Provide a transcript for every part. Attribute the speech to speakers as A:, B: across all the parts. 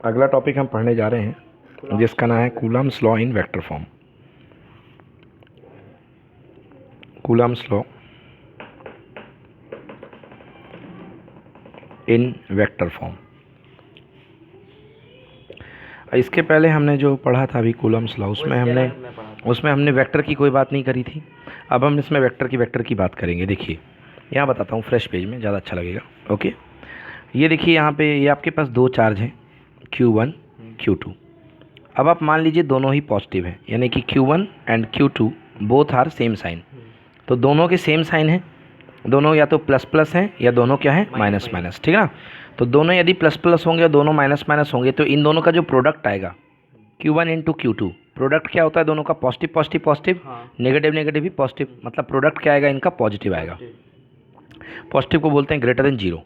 A: अगला टॉपिक हम पढ़ने जा रहे हैं जिसका नाम है Coulomb's law in vector form. Coulomb's law in vector form. इसके पहले हमने जो पढ़ा था अभी कूलम्स लॉ, उसमें हमने वेक्टर की कोई बात नहीं करी थी। अब हम इसमें वेक्टर की बात करेंगे। देखिए यहाँ बताता हूँ, फ्रेश पेज में ज़्यादा अच्छा लगेगा। ओके, ये देखिए यहाँ पे ये आपके पास दो चार्ज हैं Q1 Q2। अब आप मान लीजिए दोनों ही पॉजिटिव हैं, यानी कि Q1 and Q2 both are same sign. तो दोनों के सेम साइन हैं, दोनों या तो प्लस प्लस हैं या दोनों क्या है माइनस माइनस, ठीक है ना। तो दोनों यदि प्लस प्लस होंगे और दोनों माइनस माइनस होंगे तो इन दोनों का जो प्रोडक्ट आएगा Q1 इंटू Q2, प्रोडक्ट क्या होता है दोनों का? Positive positive positive, negative negative भी पॉजिटिव, मतलब प्रोडक्ट क्या आएगा इनका? पॉजिटिव आएगा। पॉजिटिव को बोलते हैं ग्रेटर देन जीरो,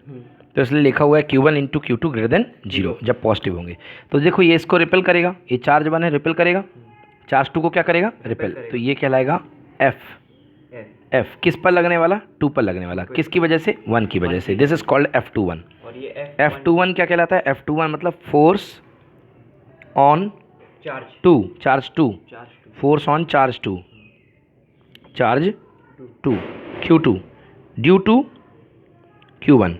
A: तो इसलिए लिखा हुआ है Q1 into Q2 greater than zero जब पॉजिटिव होंगे। तो देखो ये इसको रिपेल करेगा, ये चार्ज 1 है रिपेल करेगा, चार्ज 2 को क्या करेगा? रिपेल। तो ये कहलाएगा F किस पर लगने वाला? 2 पर लगने वाला। किसकी वजह से? 1 की वजह से। This is called F21। और ये F21 क्या कहलाता है? F21 मतलब force on charge 2, force on charge 2 Q2 due to Q1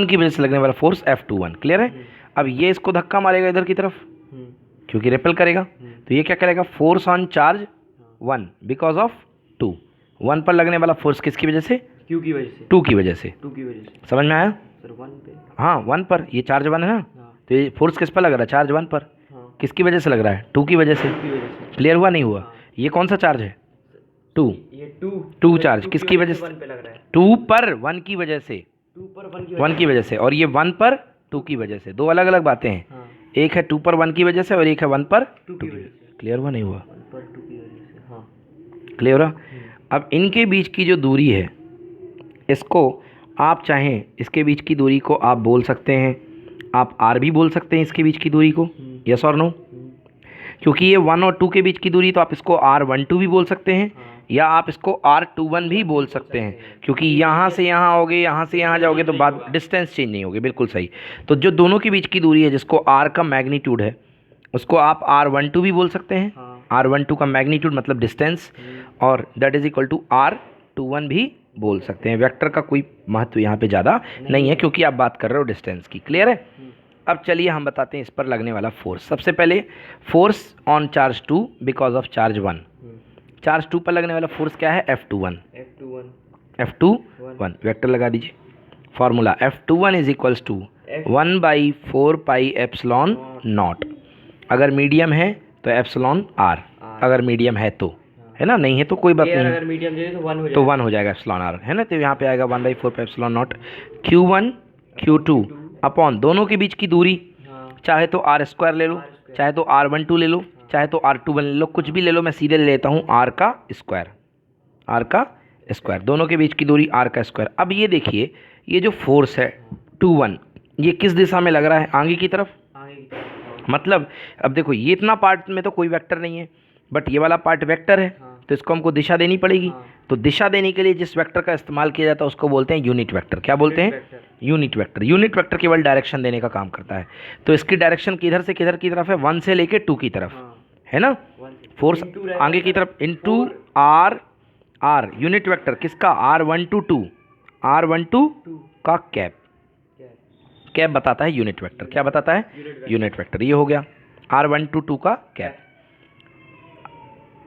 A: की वजह से लगने वाला फोर्स F21। क्लियर है? अब ये इसको धक्का मारेगा इधर की तरफ क्योंकि रिपेल करेगा, तो ये क्या करेगा? Force on charge 1 because of 2। 1 पर लगने वाला फोर्स किसकी वजह से? Q की वजह से, 2 की वजह से। समझ में आया सर? 1 पे, हाँ 1 पर, ये चार्ज 1 है ना, तो ये फोर्स किस पर लग रहा है? चार्ज 1 पर। किसकी वजह से लग रहा है? 2 की वजह से। क्लियर हुआ नहीं हुआ? ये कौन सा चार्ज है? 2। ये 2 चार्ज किसकी वजह से? 2 पर 1 की वजह से, 1 की वजह से, और ये 1 पर 2 की वजह से। दो अलग अलग बातें हैं। एक है 2 पर 1 की वजह से और एक है 1 पर 2 की वजह से। क्लियर हुआ नहीं हुआ? क्लियर हुआ? अब इनके बीच की जो दूरी है, इसको आप चाहें इसके बीच की दूरी को आप बोल सकते हैं, आप R भी बोल सकते हैं इसके बीच की दूरी को। यस और नो? क्योंकि ये 1 और 2 के बीच की दूरी, तो आप इसको R12 भी बोल सकते हैं या आप इसको R21 भी बोल सकते हैं, क्योंकि यहाँ से यहाँ आओगे, यहाँ से यहाँ जाओगे तो बात डिस्टेंस चेंज नहीं होगी। बिल्कुल सही। तो जो दोनों के बीच की दूरी है जिसको R का मैग्नीट्यूड है उसको आप R12 भी बोल सकते हैं। R12 का मैग्नीट्यूड मतलब डिस्टेंस, और that is equal to R21 भी बोल सकते हैं। वेक्टर का कोई महत्व यहाँ पे ज़्यादा नहीं है क्योंकि आप बात कर रहे हो डिस्टेंस की। क्लियर है? अब चलिए हम बताते हैं इस पर लगने वाला फोर्स। सबसे पहले force on charge 2 because of charge 1। Charge 2 पर लगने वाला फोर्स क्या है? F21। वेक्टर लगा दीजिए। Formula F21 is equals to 1/4 pi epsilon naught. अगर मीडियम है तो एप्सिलॉन R, अगर मीडियम है तो, है ना, नहीं है तो कोई बात नहीं, अगर मीडियम तो 1 हो जाएगा एप्सिलॉन R, है ना। तो यहाँ पे आएगा 1/4 pi epsilon naught Q1 Q2 upon दोनों के बीच की दूरी, चाहे तो R² ले लो, चाहे तो R12 ले लो, चाहे तो R21 ले लो, कुछ भी ले लो। मैं सीधे ले लेता हूँ R का स्क्वायर। दोनों के बीच की दूरी R का स्क्वायर। अब ये देखिए, ये जो फोर्स है 2-1, ये किस दिशा में लग रहा है? आगे की तरफ। मतलब अब देखो, ये इतना पार्ट में तो कोई वेक्टर नहीं है, बट ये वाला पार्ट वेक्टर है, तो इसको हमको दिशा देनी पड़ेगी। तो दिशा देने के लिए जिस वेक्टर का इस्तेमाल किया जाता है उसको बोलते हैं यूनिट वेक्टर। क्या बोलते हैं? Unit vector. यूनिट वेक्टर केवल डायरेक्शन देने का काम करता है। तो इसकी डायरेक्शन किधर से किधर की तरफ है? 1 से लेके 2 की तरफ, है ना। फोर्स आगे की तरफ इनटू R यूनिट वेक्टर किसका? R12 का कैप बताता है यूनिट वेक्टर। क्या बताता है? Unit vector. ये हो गया R12 का कैप।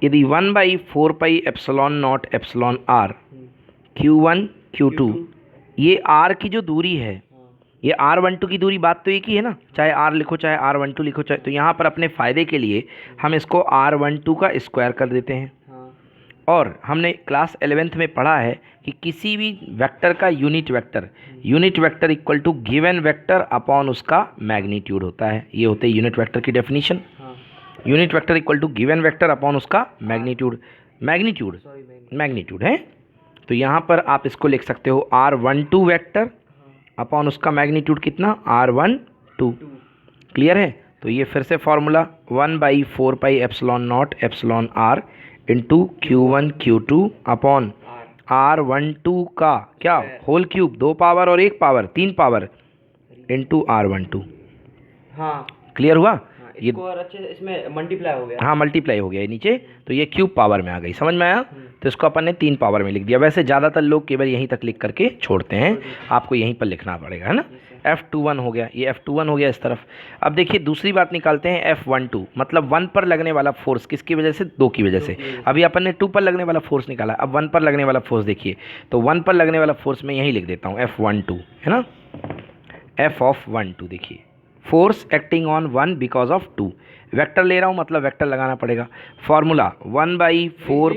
A: यदि 1/4 pi epsilon naught epsilon R Q1 Q2, ये R की जो दूरी है, ये R12 की दूरी, बात तो एक ही है ना, चाहे R लिखो चाहे R12 लिखो, चाहे, तो यहाँ पर अपने फ़ायदे के लिए हम इसको R12 का स्क्वायर कर देते हैं। और हमने क्लास 11th में पढ़ा है कि किसी भी वेक्टर का unit vector equal to given vector upon उसका मैग्नीट्यूड होता है। ये होते हैं यूनिट वेक्टर की definition. Unit vector equal to given vector upon उसका मैग्नीट्यूड है। तो यहाँ पर आप इसको लिख सकते हो R12 वेक्टर अपॉन उसका मैग्नीट्यूड कितना? R12। क्लियर है? तो ये फिर से formula 1/4 pi epsilon naught epsilon R into Q1 Q2 upon R12 का क्या? होल क्यूब, 2 पावर और 1 पावर, 3 पावर इंटू R12।
B: हाँ
A: क्लियर हुआ? ये
B: इसको और अच्छे से इसमें मल्टीप्लाई हो गया।
A: हाँ मल्टीप्लाई हो गया ये नीचे, तो ये क्यूब पावर में आ गई, समझ में आया? तो इसको अपन ने 3 पावर में लिख दिया। वैसे ज़्यादातर लोग केवल यहीं तक लिख करके छोड़ते हैं, आपको यहीं पर लिखना पड़ेगा, है ना। F21 हो गया, ये F21 हो गया इस तरफ। अब देखिए दूसरी बात निकालते हैं F12, मतलब 1 पर लगने वाला फोर्स किसकी वजह से? 2 की वजह से। अभी अपन ने 2 पर लगने वाला फोर्स निकाला, अब 1 पर लगने वाला फोर्स देखिए, तो 1 पर लगने वाला फोर्स मैं यहीं लिख देता हूँ F12, है ना। F12 देखिए, force acting on 1 because of 2। Vector ले रहा हूँ मतलब वेक्टर लगाना पड़ेगा। फॉर्मूला 1/4,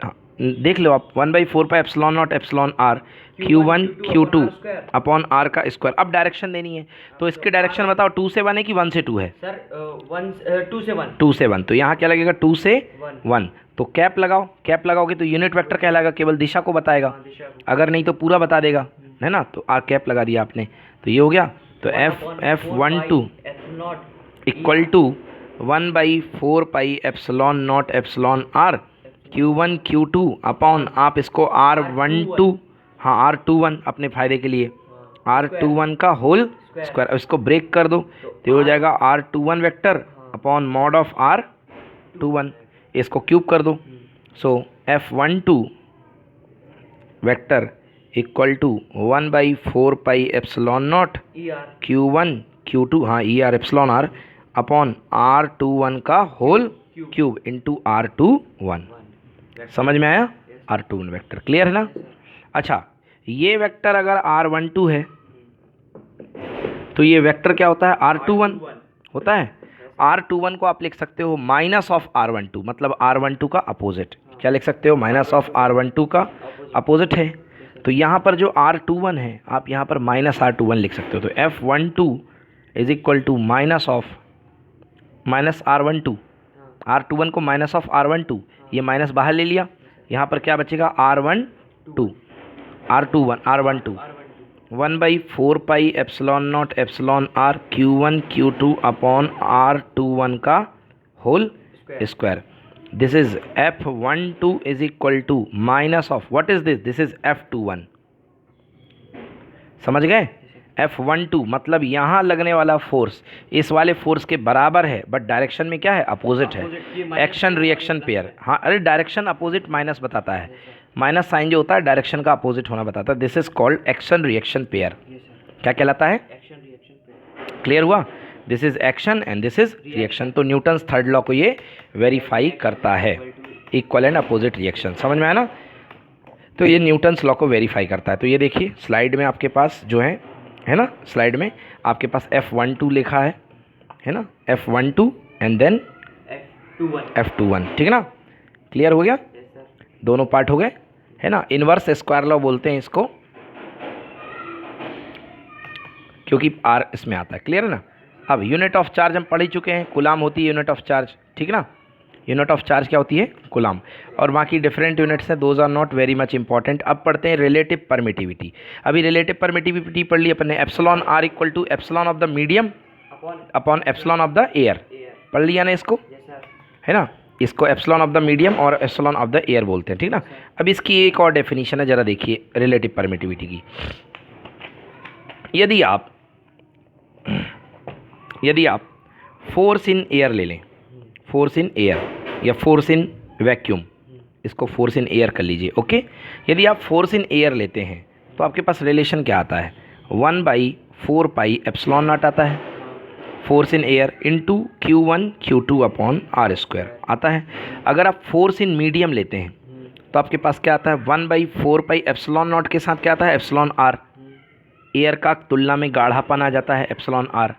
A: हाँ देख लो आप, 1/4 pi epsilon naught epsilon R Q1 Q2 upon R का स्क्वायर। अब डायरेक्शन देनी है, तो इसकी डायरेक्शन बताओ, 2 से 1 है कि 1 से 2 है?
B: सर 2 से 1।
A: 2 से 1, तो यहाँ क्या लगेगा? 2 से 1। तो कैप लगाओ, कैप लगाओगे तो यूनिट वेक्टर कहलाएगा, केवल दिशा को बताएगा, अगर नहीं तो पूरा बता देगा, है ना। तो आर कैप लगा दिया आपने, तो ये हो गया। तो F12 equal to 1/4 pi epsilon naught epsilon R Q1 Q2 upon, आप इसको R12, हाँ R21 अपने फायदे के लिए, R21 का होल स्क्वायर। इसको ब्रेक कर दो तो हो जाएगा R21 vector upon mod of R21, इसको क्यूब कर दो। So F12 vector equal to 1/4 pi epsilon naught Q1 Q2, हाँ ER epsilon R upon R21 का होल क्यूब इंटू R21। समझ में आया? R21 वेक्टर क्लियर है ना। अच्छा, ये वेक्टर अगर R12 है तो ये वेक्टर क्या होता है? R21 होता है। R21 को आप लिख सकते हो माइनस ऑफ R12, मतलब R12 का अपोजिट। क्या लिख सकते हो? माइनस ऑफ R12 का अपोजिट है। तो यहाँ पर जो R21 है, आप यहाँ पर माइनस R21 लिख सकते हो। तो F12 is equal to minus of minus R12, R21 को माइनस ऑफ R12, ये माइनस बाहर ले लिया, यहाँ पर क्या बचेगा? R12 1/4 pi epsilon naught epsilon R Q1 Q2 upon R21 का whole square. This is F12 is equal to minus of, what is this? This is F21। समझ गए? F12 मतलब यहाँ लगने वाला फोर्स इस वाले फोर्स के बराबर है, बट डायरेक्शन में क्या है? अपोजिट है। एक्शन रिएक्शन पेयर, हाँ अरे डायरेक्शन अपोजिट माइनस बताता है, माइनस साइन जो होता है डायरेक्शन का अपोजिट होना बताता है। This is called action reaction pair. क्या कहलाता है? क्लियर हुआ? This is action and this is reaction. तो न्यूटन्स थर्ड लॉ को ये वेरीफाई करता है, इक्वल एंड अपोजिट रिएक्शन। समझ में आया ना? तो ये न्यूटन्स लॉ को वेरीफाई करता है। तो ये देखिए स्लाइड में आपके पास जो है ना, स्लाइड में आपके पास F12 लिखा है ना, F12 एंड देन F21, ठीक है ना। क्लियर हो गया? दोनों पार्ट हो गए, है ना। इनवर्स स्क्वायर लॉ बोलते हैं इसको, क्योंकि R इसमें आता है। क्लियर है ना। अब यूनिट ऑफ चार्ज हम पढ़ ही चुके हैं, कूलाम होती है यूनिट ऑफ चार्ज, ठीक है ना। यूनिट ऑफ चार्ज क्या होती है? कूलाम। और बाकी डिफरेंट यूनिट्स हैं, those are not very much important. अब पढ़ते हैं रिलेटिव परमिटिविटी। अभी रिलेटिव परमिटिविटी पढ़ ली अपन ने, epsilon R equal to epsilon of the medium upon epsilon of the air. पढ़ लिया ना इसको, है ना। इसको एप्सिलॉन ऑफ द मीडियम और एप्सिलॉन ऑफ द एयर बोलते हैं, ठीक ना। अब इसकी एक और डेफिनेशन है, जरा देखिए रिलेटिव परमिटिविटी की। यदि आप फोर्स इन एयर ले लें, फोर्स इन एयर या फोर्स इन वैक्यूम, इसको फोर्स इन एयर कर लीजिए, ओके। यदि आप फोर्स इन एयर लेते हैं तो आपके पास रिलेशन क्या आता है? 1/4 पाई एप्सिलॉन नॉट आता है force in air into Q1 Q2 upon R square आता है। अगर आप फोर्स इन मीडियम लेते हैं तो आपके पास क्या आता है? 1/4 पाई एप्सिलॉन नॉट के साथ क्या आता है? Epsilon R। एयर का तुलना में गाढ़ापन आ जाता है एप्सिलॉन R,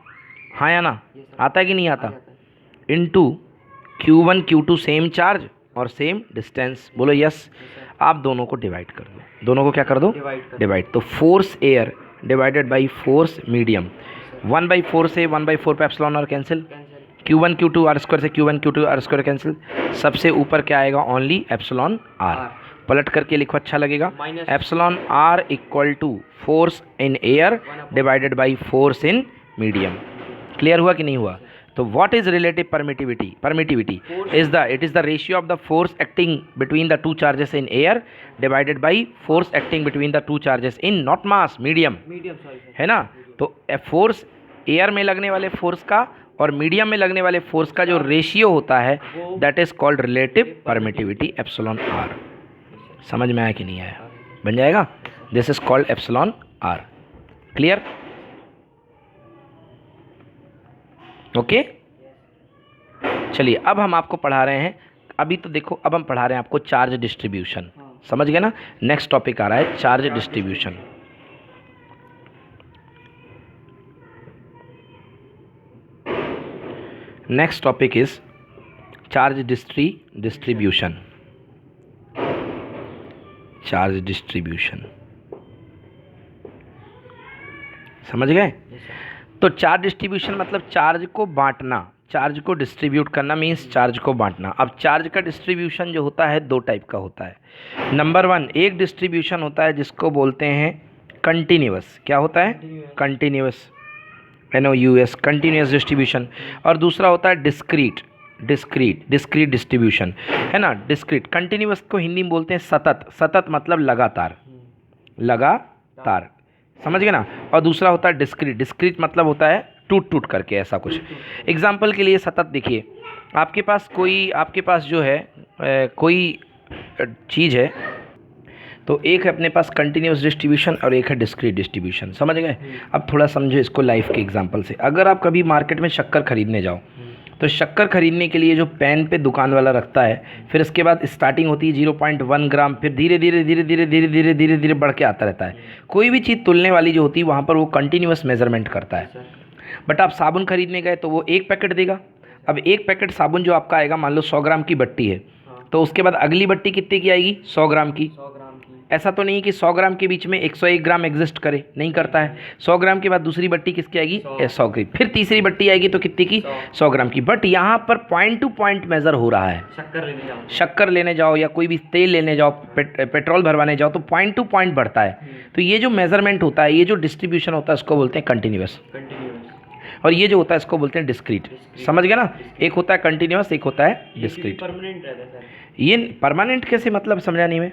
A: हाँ या ना? आता है कि नहीं आता? Into Q1 Q2 same charge और सेम डिस्टेंस, बोलो यस। आप दोनों को डिवाइड कर दो, दोनों को क्या कर दो? डिवाइड। तो force air divided by force medium, 1/4 से 1/4 पे epsilon R cancel, Q1 Q2 R square से Q1 Q2 R square cancel, सबसे ऊपर क्या आएगा? Only epsilon R. पलट करके लिखो, अच्छा लगेगा। Epsilon R equal to force in air divided by force in medium. Clear हुआ कि नहीं हुआ? तो what is relative permittivity? Permittivity it is the ratio of the force acting between the two charges in air divided by force acting between the two charges in not mass medium, है ना। तो force air में लगने वाले force का और medium में लगने वाले फोर्स का जो रेशियो होता है that is called relative permittivity epsilon R. समझ में आया कि नहीं आया? बन जाएगा, this is called epsilon R. Clear? Okay, चलिए अब हम आपको पढ़ा रहे हैं, अभी तो देखो अब हम पढ़ा रहे हैं आपको चार्ज डिस्ट्रीब्यूशन। समझ गए ना? नेक्स्ट टॉपिक आ रहा है charge distribution. Next topic is charge distribution. Charge distribution समझ गए? तो चार्ज डिस्ट्रीब्यूशन मतलब चार्ज को बांटना, चार्ज को डिस्ट्रीब्यूट करना मीन्स चार्ज को बांटना। अब चार्ज का डिस्ट्रीब्यूशन जो होता है दो टाइप का होता है। नंबर वन, एक डिस्ट्रीब्यूशन होता है जिसको बोलते हैं कंटिन्यूअस। क्या होता है? Continuous, NOUS, continuous distribution. और दूसरा होता है डिस्क्रीट डिस्ट्रीब्यूशन, है ना? डिस्क्रीट। कंटिन्यूअस को हिंदी में बोलते हैं सतत, सतत मतलब लगातार, लगातार, समझ गए ना? और दूसरा होता है डिस्क्रीट मतलब होता है टूट टूट करके, ऐसा कुछ। एग्जाम्पल के लिए सतत देखिए, आपके पास जो है कोई चीज़ है, तो एक है अपने पास कंटिन्यूअस डिस्ट्रीब्यूशन और एक है डिस्क्रीट डिस्ट्रीब्यूशन। समझ गए? अब थोड़ा समझो इसको लाइफ के एग्जांपल से। अगर आप कभी मार्केट में शक्कर खरीदने जाओ, तो शक्कर खरीदने के लिए जो पेन पे दुकान वाला रखता है, फिर उसके बाद स्टार्टिंग होती है 0.1 ग्राम, फिर धीरे धीरे बढ़ के आता रहता है। कोई भी चीज़ तुलने वाली जो होती है वहाँ पर वो कंटिन्यूअस मेजरमेंट करता है। बट आप साबुन खरीदने गए तो वो एक पैकेट देगा। अब एक पैकेट साबुन जो आपका आएगा, मान लो 100 ग्राम की बट्टी है, तो उसके बाद अगली बट्टी कितने की आएगी? 100 ग्राम की। ऐसा तो नहीं कि 100 ग्राम के बीच में 101 ग्राम एग्जिस्ट करे, नहीं करता है। 100 ग्राम के बाद दूसरी बट्टी किसकी आएगी? 100 की। फिर तीसरी बट्टी आएगी तो कितनी की? 100 ग्राम की। बट यहाँ पर पॉइंट टू पॉइंट मेजर हो रहा है। शक्कर लेने जाओ या कोई भी तेल लेने जाओ, पेट्रोल भरवाने जाओ, तो पॉइंट टू पॉइंट बढ़ता है। तो ये जो मेजरमेंट होता है, ये जो डिस्ट्रीब्यूशन होता है, उसको बोलते हैं कंटिन्यूअस। और ये जो होता है इसको बोलते हैं डिस्क्रीट। समझ गए ना? एक होता है कंटिन्यूअस, एक होता है डिस्क्रीट। ये परमानेंट कैसे, मतलब समझा नहीं मैं?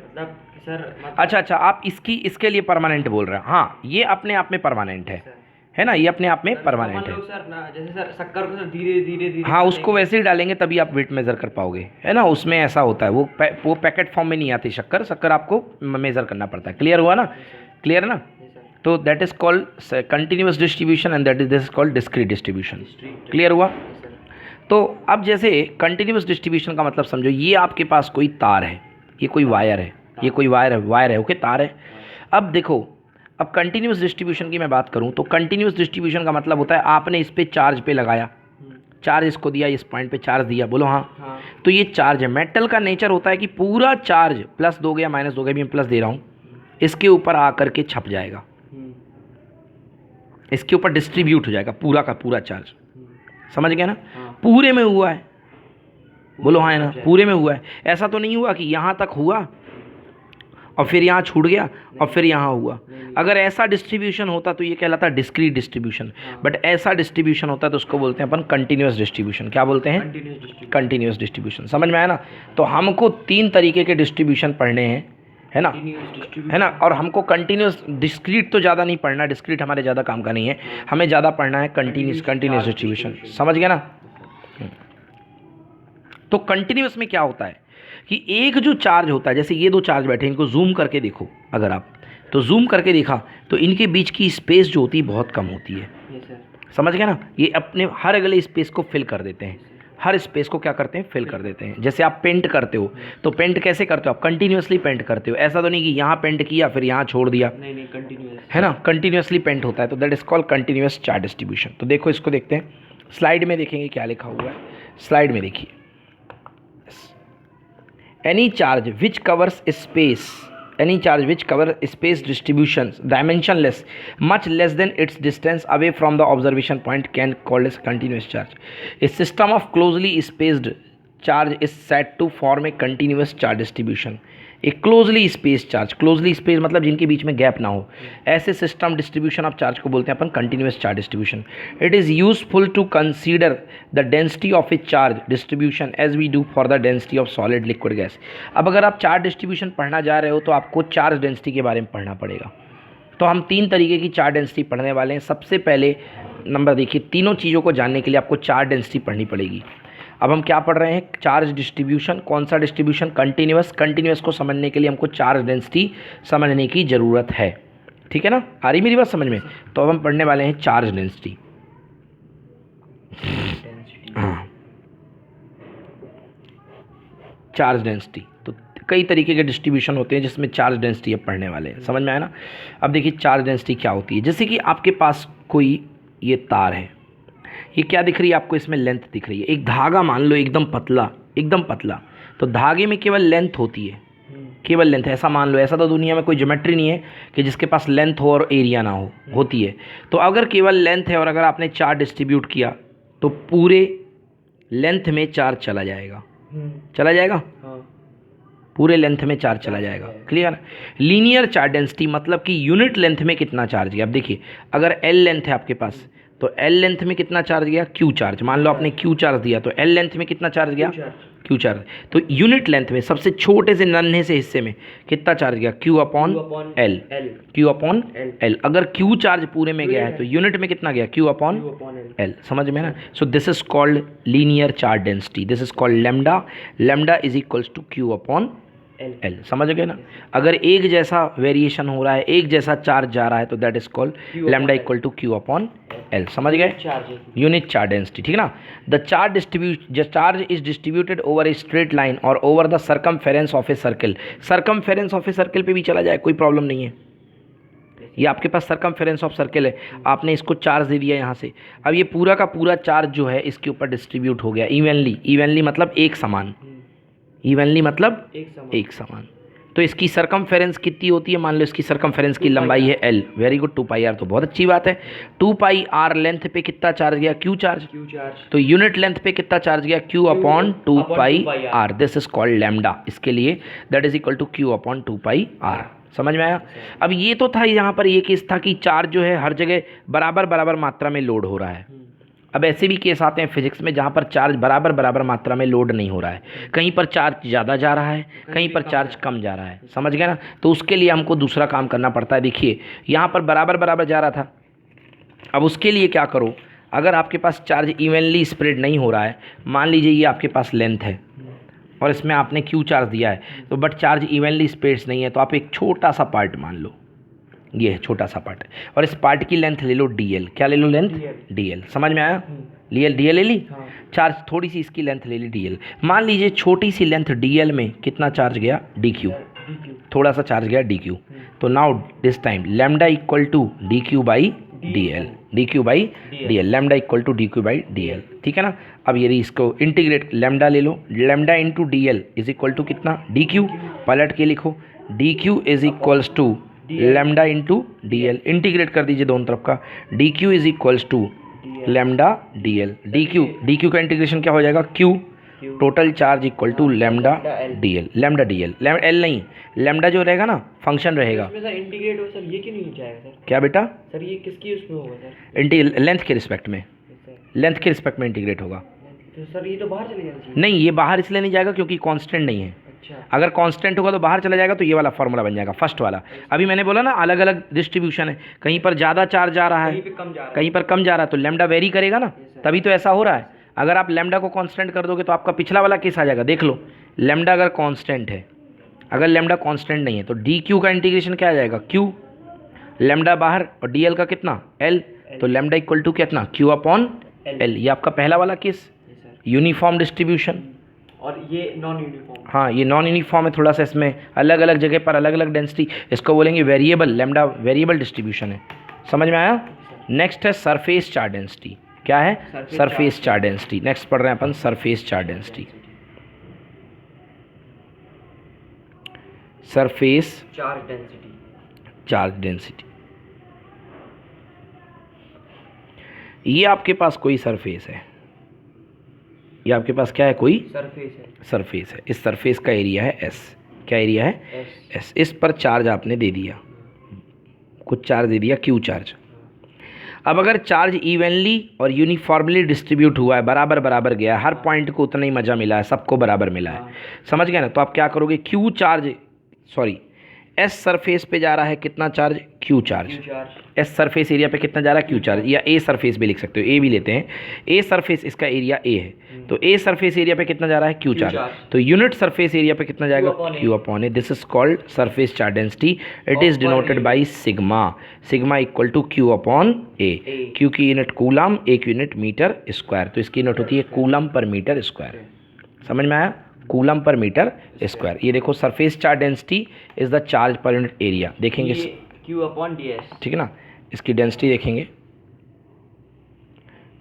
A: अच्छा, आप इसके लिए परमानेंट बोल रहे हैं। हाँ, ये अपने आप में परमानेंट है ना? ये अपने आप में परमानेंट है।
B: जैसे सर शक्कर को धीरे
A: हाँ, उसको वैसे ही डालेंगे तभी आप वेट मेज़र कर पाओगे, है ना? उसमें ऐसा होता है, वो पैकेट फॉर्म में नहीं आती शक्कर आपको मेज़र करना पड़ता है। क्लियर हुआ ना? क्लियर है ना? तो that is called continuous distribution and this is called discrete distribution. Clear हुआ? तो अब जैसे कंटिन्यूअस डिस्ट्रीब्यूशन का मतलब समझो, ये आपके पास कोई तार है, ये कोई वायर है, ये कोई वायर है, ओके, तार है। अब देखो, अब कंटिन्यूअस डिस्ट्रीब्यूशन की मैं बात करूं तो कंटिन्यूअस डिस्ट्रीब्यूशन का मतलब होता है आपने इस पे चार्ज पे लगाया, चार्ज इसको दिया, इस पॉइंट पे चार्ज दिया, बोलो हाँ। तो ये चार्ज है। मेटल का नेचर होता है कि पूरा चार्ज प्लस दोगे या माइनस दोगे, भी मैं प्लस दे रहा हूँ, इसके ऊपर आकर के छप जाएगा, इसके ऊपर डिस्ट्रीब्यूट हो जाएगा पूरा का पूरा चार्ज। समझ गए ना? पूरे में हुआ है, बोलो हाँ है ना? पूरे में हुआ है। ऐसा तो नहीं हुआ कि यहाँ तक हुआ और फिर यहाँ छूट गया और फिर यहाँ हुआ। अगर ऐसा डिस्ट्रीब्यूशन होता तो ये कहलाता है डिस्क्रीट डिस्ट्रीब्यूशन। बट ऐसा डिस्ट्रीब्यूशन होता है तो उसको बोलते हैं अपन कंटिन्यूअस डिस्ट्रीब्यूशन। क्या बोलते हैं? Continuous distribution. समझ में आया ना? तो हमको 3 तरीके के डिस्ट्रीब्यूशन पढ़ने हैं, है ना? और हमको कंटिन्यूअस, डिस्क्रीट तो ज़्यादा नहीं पढ़ना, डिस्क्रीट हमारे ज़्यादा काम का नहीं है, हमें ज़्यादा पढ़ना है कंटिन्यूअस डिस्ट्रीब्यूशन। समझ गए ना? तो कंटिन्यूअस में क्या होता है कि एक जो चार्ज होता है, जैसे ये 2 चार्ज बैठे, इनको जूम करके देखो अगर आप, तो जूम करके देखा तो इनके बीच की स्पेस जो होती है बहुत कम होती है। समझ गए ना? ये अपने हर अगले स्पेस को फिल कर देते हैं, हर स्पेस को क्या करते हैं? फिल कर देते हैं। जैसे आप पेंट करते हो तो पेंट कैसे करते हो? आप कंटिन्यूअसली पेंट करते हो। ऐसा तो नहीं कि यहाँ पेंट किया फिर यहाँ छोड़ दिया, नहीं, कंटिन्यूअस, है ना? कंटिन्यूअसली पेंट होता है, तो that is called continuous charge distribution. तो देखो, इसको देखते हैं, स्लाइड में देखेंगे क्या लिखा हुआ है। स्लाइड में देखिए, any charge which covers space distributions dimensionless much less than its distance away from the observation point can called as continuous charge. A system of closely spaced charge is said to form a continuous charge distribution. एक closely space charge, closely space मतलब जिनके बीच में gap ना हो, ऐसे system distribution of charge को बोलते हैं अपन continuous charge distribution. It is useful to consider the density of a charge distribution as we do for the density of solid liquid gas. अब अगर आप चार्ज डिस्ट्रीब्यूशन पढ़ना जा रहे हो तो आपको चार्ज डेंसिटी के बारे में पढ़ना पड़ेगा। तो हम 3 तरीके की चार्ज डेंसिटी पढ़ने वाले हैं। सबसे पहले नंबर देखिए, तीनों चीज़ों को जानने के लिए आपको चार्ज डेंसिटी पढ़नी पड़ेगी। अब हम क्या पढ़ रहे हैं? Charge distribution. कौन सा डिस्ट्रीब्यूशन? कंटिन्यूअस। कंटिन्यूअस को समझने के लिए हमको चार्ज डेंसिटी समझने की ज़रूरत है, ठीक है ना? आ रही मेरी बात समझ में? तो अब हम पढ़ने वाले हैं चार्ज डेंसिटी। हाँ, चार्ज डेंसिटी। तो कई तरीके के डिस्ट्रीब्यूशन होते हैं जिसमें चार्ज डेंसिटी अब पढ़ने वाले हैं, समझ में आया ना? अब देखिए चार्ज डेंसिटी क्या होती है। जैसे कि आपके पास कोई ये तार है, ये क्या दिख रही है आपको? इसमें लेंथ दिख रही है। एक धागा मान लो एकदम पतला, एकदम पतला, तो धागे में केवल लेंथ होती है, केवल लेंथ, ऐसा मान लो। ऐसा तो दुनिया में कोई ज्योमेट्री नहीं है कि जिसके पास लेंथ हो और एरिया ना हो, होती है। तो अगर केवल लेंथ है और अगर आपने चार्ज डिस्ट्रीब्यूट किया तो पूरे लेंथ में चार्ज चला जाएगा, चला जाएगा, पूरे लेंथ में चार्ज चला जाएगा। क्लियर? लीनियर चार्ज डेंसिटी मतलब कि यूनिट लेंथ में कितना चार्ज गया। अब देखिए, अगर एल लेंथ है आपके पास तो एल लेंथ में कितना चार्ज गया? Q charge. मान लो आपने क्यू चार्ज दिया तो एल लेंथ में कितना चार्ज गया? Q charge. तो यूनिट लेंथ में सबसे छोटे से नन्हे से हिस्से में कितना चार्ज गया? Q upon L, Q upon L. अगर क्यू चार्ज पूरे में गया है तो यूनिट में कितना गया? Q upon L. समझ में ना? So this is called linear charge density, this is called lambda. Lambda is equals to Q upon L. समझ गए ना? अगर एक जैसा वेरिएशन हो रहा है, एक जैसा चार्ज जा रहा है तो that is called lambda equal to Q upon L. समझ गए? यूनिट चार्ज डेंसिटी, ठीक है ना? The charge is distributed over a straight line और over the circumference of a circle. Circumference of a circle पे भी चला जाए, कोई प्रॉब्लम नहीं है। ये आपके पास सर्कमफेरेंस ऑफ सर्कल है, आपने इसको चार्ज दे दिया यहाँ से। अब ये पूरा का पूरा चार्ज जो है इसके ऊपर डिस्ट्रीब्यूट हो गया इवनली। इवनली मतलब एक समान, इवनली मतलब एक समान। तो इसकी सरकमफेरेंस कितनी होती है? मान लो इसकी सरकमफेरेंस की लंबाई है L. Very good, 2 pi R, तो बहुत अच्छी बात है। 2 पाई आर लेंथ पे कितना चार्ज गया? Q charge. तो यूनिट लेंथ पे कितना चार्ज गया? Q upon 2 pi R. This is called lambda. इसके लिए that is equal to Q upon 2 pi R. समझ में आया? अब ये तो था, यहाँ पर ये केस था कि चार्ज जो है हर जगह बराबर बराबर मात्रा में लोड हो रहा है। अब ऐसे भी केस आते हैं फिजिक्स में जहाँ पर चार्ज बराबर बराबर मात्रा में लोड नहीं हो रहा है, कहीं पर चार्ज ज़्यादा जा रहा है, कहीं पर चार्ज कम जा रहा है। समझ गए ना? तो उसके लिए हमको दूसरा काम करना पड़ता है। देखिए यहाँ पर बराबर बराबर जा रहा था, अब उसके लिए क्या करो? अगर आपके पास चार्ज इवनली स्प्रेड नहीं हो रहा है, मान लीजिए ये आपके पास लेंथ है और इसमें आपने क्यू चार्ज दिया है, तो बट चार्ज इवनली स्प्रेड नहीं है, तो आप एक छोटा सा पार्ट मान लो, ये है छोटा सा पार्ट है, और इस पार्ट की लेंथ ले लो डीएल। क्या ले लो? Length DL. समझ में आया? डीएल ले ली। चार्ज थोड़ी सी इसकी लेंथ ले ली डीएल। मान लीजिए छोटी सी लेंथ डीएल में कितना चार्ज गया? डीक्यू। थोड़ा सा चार्ज गया डीक्यू। तो now this time lambda equal to DQ by DL, DQ by DL, lambda equal to DQ by DL. ठीक है ना? अब यदि इसको इंटीग्रेट, लैम्डा ले लो, lambda into DL is equal to कितना? डीक्यू। पलट के लिखो, DQ is equals to lambda into DL. Integrate कर दीजिए दोनों तरफ का, D Q is equals to lambda DL. D Q का इंटीग्रेशन क्या हो जाएगा? Q. Total charge equal to lambda DL. Lambda DL, L नहीं, लैम्डा जो रहेगा ना फंक्शन रहेगा।
B: इसमें सर इंटीग्रेट हो सर, ये क्यों नहीं जाएगा सर?
A: क्या बेटा?
B: सर ये किसकी उसमें होगा सर?
A: लेंथ के रिस्पेक्ट में, लेंथ के रिस्पेक्ट में इंटीग्रेट होगा।
B: तो सर ये तो बाहर चले जाना।
A: नहीं, ये बाहर इसलिए नहीं जाएगा क्योंकि कांस्टेंट नहीं है। अगर कांस्टेंट होगा तो बाहर चला जाएगा, तो ये वाला फार्मूला बन जाएगा फर्स्ट वाला। अभी मैंने बोला ना अलग अलग डिस्ट्रीब्यूशन है, कहीं पर ज़्यादा चार्ज जा रहा है, कहीं पर कम जा रहा है, तो लैम्डा वेरी करेगा ना, तभी तो ऐसा हो रहा है। अगर आप लैम्डा को कांस्टेंट कर दोगे तो आपका पिछला वाला केस आ जाएगा। देख लो, लैम्डा अगर कांस्टेंट है, अगर लैम्डा कांस्टेंट नहीं है तो डी क्यू का इंटीग्रेशन क्या आ जाएगा? क्यू। लैम्डा बाहर और डी एल का कितना? एल। तो लैम्डा इक्वल टू कितना? Q upon L. ये आपका पहला वाला केस, यूनिफॉर्म डिस्ट्रीब्यूशन।
B: और ये नॉन यूनिफॉर्म।
A: हाँ, ये नॉन यूनिफॉर्म है, थोड़ा सा इसमें अलग अलग जगह पर अलग अलग डेंसिटी, इसको बोलेंगे वेरिएबल। लैम्डा वेरिएबल डिस्ट्रीब्यूशन है। समझ में आया? नेक्स्ट है सरफेस चार्ज डेंसिटी। क्या है? Surface charge density. नेक्स्ट पढ़ रहे हैं अपन surface charge density. Surface
B: charge density,
A: charge density. ये आपके पास कोई सरफेस है, ये आपके पास क्या है? कोई
B: सरफेस है,
A: सरफेस है। इस सरफेस का एरिया है एस। क्या एरिया है? एस। इस पर चार्ज आपने दे दिया, कुछ चार्ज दे दिया, क्यू चार्ज। अब अगर चार्ज इवनली और यूनिफॉर्मली डिस्ट्रीब्यूट हुआ है, बराबर बराबर गया, हर पॉइंट को उतना ही मज़ा मिला है, सबको बराबर मिला है, समझ गए ना? तो आप क्या करोगे? Q charge, sorry, S surface पे जा रहा है कितना charge? Q charge.
B: Q charge,
A: S surface area पे कितना जा रहा है, क्यू चार्ज, या ए सरफेस भी लिख सकते हो, ए भी लेते हैं। ए सरफेस इसका एरिया ए है, तो ए सरफेस एरिया पे कितना जा रहा है, क्यू चार्ज। तो यूनिट सरफेस एरिया पे कितना जाएगा, Q upon A. This is called surface charge density. It is denoted by sigma. Sigma equal to Q upon A. Q की यूनिट कूलम, ए की यूनिट मीटर स्क्वायर, तो इसकी unit होती है coulomb per metre square. समझ में आया, coulomb per metre square. ये देखो surface charge density is the charge पर यूनिट एरिया, देखेंगे
B: क्यू अपॉन डी एस,
A: ठीक है ना। इसकी डेंसिटी देखेंगे,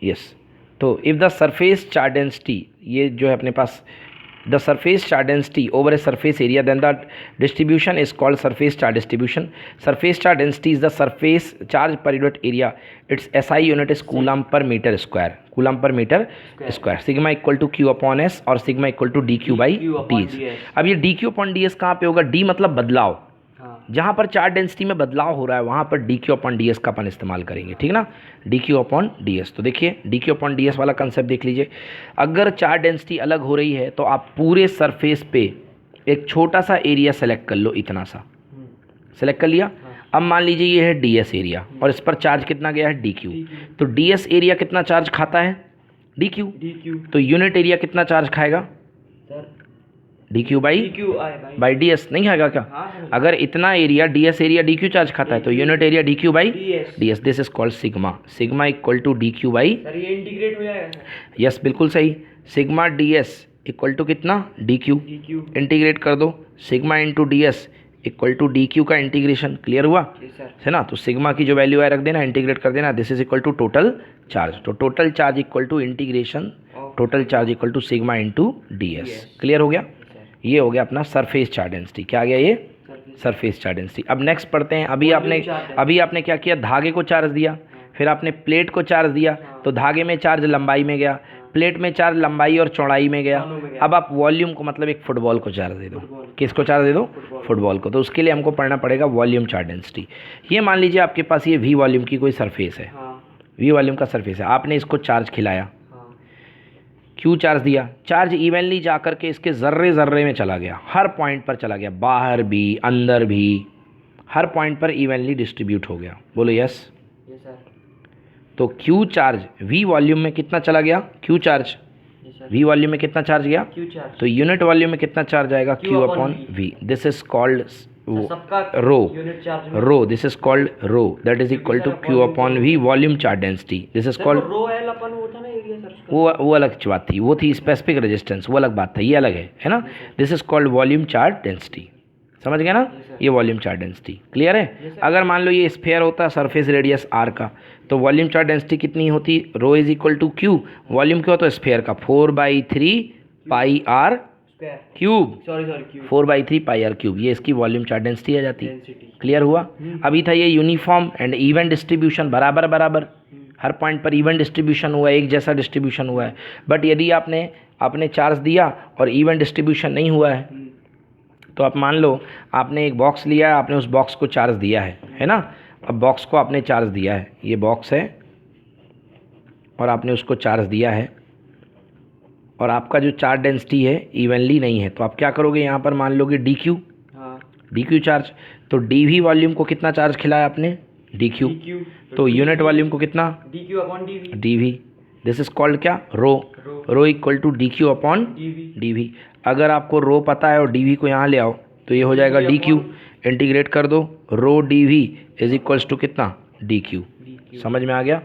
A: यस। तो if the surface charge density, ये जो है अपने पास the surface charge density over a surface area, then the distribution is called surface charge distribution. Surface charge density is the surface charge पर unit area, its SI unit is coulomb per metre square, coulomb per metre square. Sigma equal to Q upon S और sigma equal to D Q by D S. अब ये D Q upon D S कहाँ पे होगा, D मतलब बदलाव, जहाँ पर चार्ज डेंसिटी में बदलाव हो रहा है वहाँ पर D Q upon D S का अपन इस्तेमाल करेंगे, ठीक ना, D Q upon D S. तो देखिए D Q upon D S वाला कंसेप्ट देख लीजिए। अगर चार्ज डेंसिटी अलग हो रही है तो आप पूरे सरफेस पे एक छोटा सा एरिया सेलेक्ट कर लो, इतना सा सेलेक्ट कर लिया। अब मान लीजिए ये है डी एस एरिया और इस पर चार्ज कितना गया है, डी क्यू। तो डी एस एरिया कितना चार्ज खाता है, डी क्यू। तो यूनिट एरिया कितना चार्ज खाएगा, D Q by D S. नहीं खाएगा क्या, अगर इतना area D S area D Q charge खाता है तो unit area D Q by D S. This is called sigma. Sigma equal to D Q by,
B: ये इंटीग्रेट हो जाएगा,
A: यस बिल्कुल सही। Sigma D S equal to कितना, D Q. Integrate कर दो, sigma into D S equal to D Q का integration, clear हुआ है ना। तो सिग्मा की जो वैल्यू है रख देना, इंटीग्रेट कर देना। This is equal to total charge, तो total charge equal to integration total charge equal to sigma into D S. Clear हो गया, ये हो गया अपना सरफेस चार्ज डेंसिटी। क्या आ गया ये, सरफेस चार्ज डेंसिटी। अब नेक्स्ट पढ़ते हैं। अभी आपने क्या किया, धागे को चार्ज दिया, फिर आपने प्लेट को चार्ज दिया, तो धागे में चार्ज लंबाई में गया, प्लेट में चार्ज लंबाई और चौड़ाई में गया। अब आप वॉल्यूम को, मतलब एक फुटबॉल को चार्ज दे दो, किसको चार्ज दे दो, फुटबॉल को। तो उसके लिए हमको पढ़ना पड़ेगा वॉल्यूम चार्ज डेंसिटी। ये मान लीजिए आपके पास ये वी वॉल्यूम की कोई सरफेस है, वी वॉल्यूम का सरफेस है, आपने इसको चार्ज खिलाया, क्यू चार्ज दिया, चार्ज इवनली जा कर के इसके ज़र्रे ज़र्रे में चला गया, हर पॉइंट पर चला गया, बाहर भी अंदर भी, हर पॉइंट पर इवनली डिस्ट्रीब्यूट हो गया। बोलो यस। तो क्यू चार्ज वी वॉल्यूम में कितना चला गया, क्यू चार्ज वी वॉल्यूम में कितना चार्ज गया, तो यूनिट वॉल्यूम में कितना चार्ज आएगा, Q upon V. This is called rho, this is called rho, that is equal to Q upon V volume charge density. This is called, वो अलग बात थी, वो थी स्पेसिफिक रेजिस्टेंस, वो अलग बात था, ये अलग है ना। This is called volume charge density. समझ गया ना, ये वॉल्यूम चार्ज डेंसिटी। क्लियर है। अगर मान लो ये स्फीयर होता सरफेस रेडियस आर का, तो वॉल्यूम चार्ज डेंसिटी कितनी होती, rho is equal to Q, volume क्या होता है स्फीयर का, 4/3 pi R cube, 4/3 pi R cube, ये इसकी वॉल्यूम चार्ज डेंसिटी आ जाती है। क्लियर हुआ। अभी था ये यूनिफॉर्म एंड इवन डिस्ट्रीब्यूशन, बराबर बराबर हर पॉइंट पर इवन डिस्ट्रीब्यूशन हुआ है, एक जैसा डिस्ट्रीब्यूशन हुआ है। बट यदि आपने चार्ज दिया और इवन डिस्ट्रीब्यूशन नहीं हुआ है, तो आप मान लो आपने एक बॉक्स लिया है, आपने उस बॉक्स को चार्ज दिया है ना। अब बॉक्स को आपने चार्ज दिया है, ये बॉक्स है और आपने उसको चार्ज दिया है, और आपका जो चार्ज डेंसिटी है इवनली नहीं है, तो आप क्या करोगे, यहाँ पर मान लोगे डी क्यू चार्ज। तो डी वी वॉल्यूम को कितना चार्ज खिलाया आपने, डी क्यू। तो यूनिट वॉल्यूम को कितना, D V. This is called क्या, rho equal to D Q upon D V. अगर आपको रो पता है और डी वी को यहाँ ले आओ तो ये हो जाएगा डी क्यू, इंटीग्रेट कर दो, rho D V is equals to कितना, डी क्यू। समझ में आ गया।